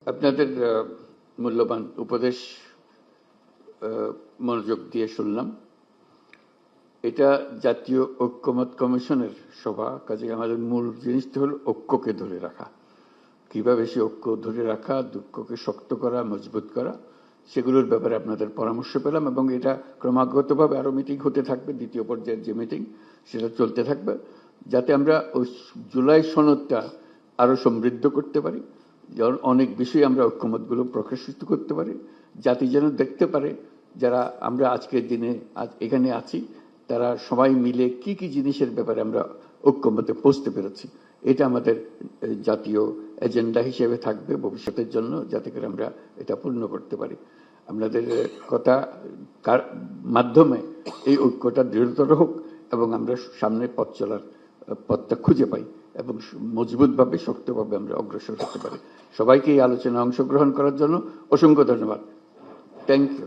আপনাদের মূল্যবান উপদেশ মনোযোগ দিয়ে শুনলাম। এটা জাতীয় ঐক্যমত কমিশনের সভা, কাজে আমাদের মূল জিনিসটা হলো ঐক্যকে ধরে রাখা। কিভাবে সে ঐক্য ধরে রাখা, দুঃখকে শক্ত করা, মজবুত করা, সেগুলোর ব্যাপারে আপনাদের পরামর্শ পেলাম এবং এটা ক্রমাগতভাবে আরো মিটিং হতে থাকবে। দ্বিতীয় পর্যায়ের যে মিটিং সেটা চলতে থাকবে, যাতে আমরা ওই জুলাই সনদটা আরো সমৃদ্ধ করতে পারি। অনেক বিষয়ে আমরা ঐক্যমতগুলো প্রকাশিত করতে পারি, জাতি যেন দেখতে পারে যারা আমরা আজকের দিনে এখানে আছি তারা সবাই মিলে কি কি জিনিসের ব্যাপারে আমরা ঐক্যমতে পৌঁছতে পেরেছি। এটা আমাদের জাতীয় এজেন্ডা হিসেবে থাকবে ভবিষ্যতের জন্য, যাতে করে আমরা এটা পূর্ণ করতে পারি। আপনাদের কথা মাধ্যমে এই ঐক্যটা দৃঢ়তর হোক এবং আমরা সামনে পথ চলার পথটা খুঁজে পাই এবং মজবুতভাবে শক্তভাবে আমরা অগ্রসর হতে পারি। সবাইকে এই আলোচনায় অংশগ্রহণ করার জন্য অসংখ্য ধন্যবাদ। Thank you.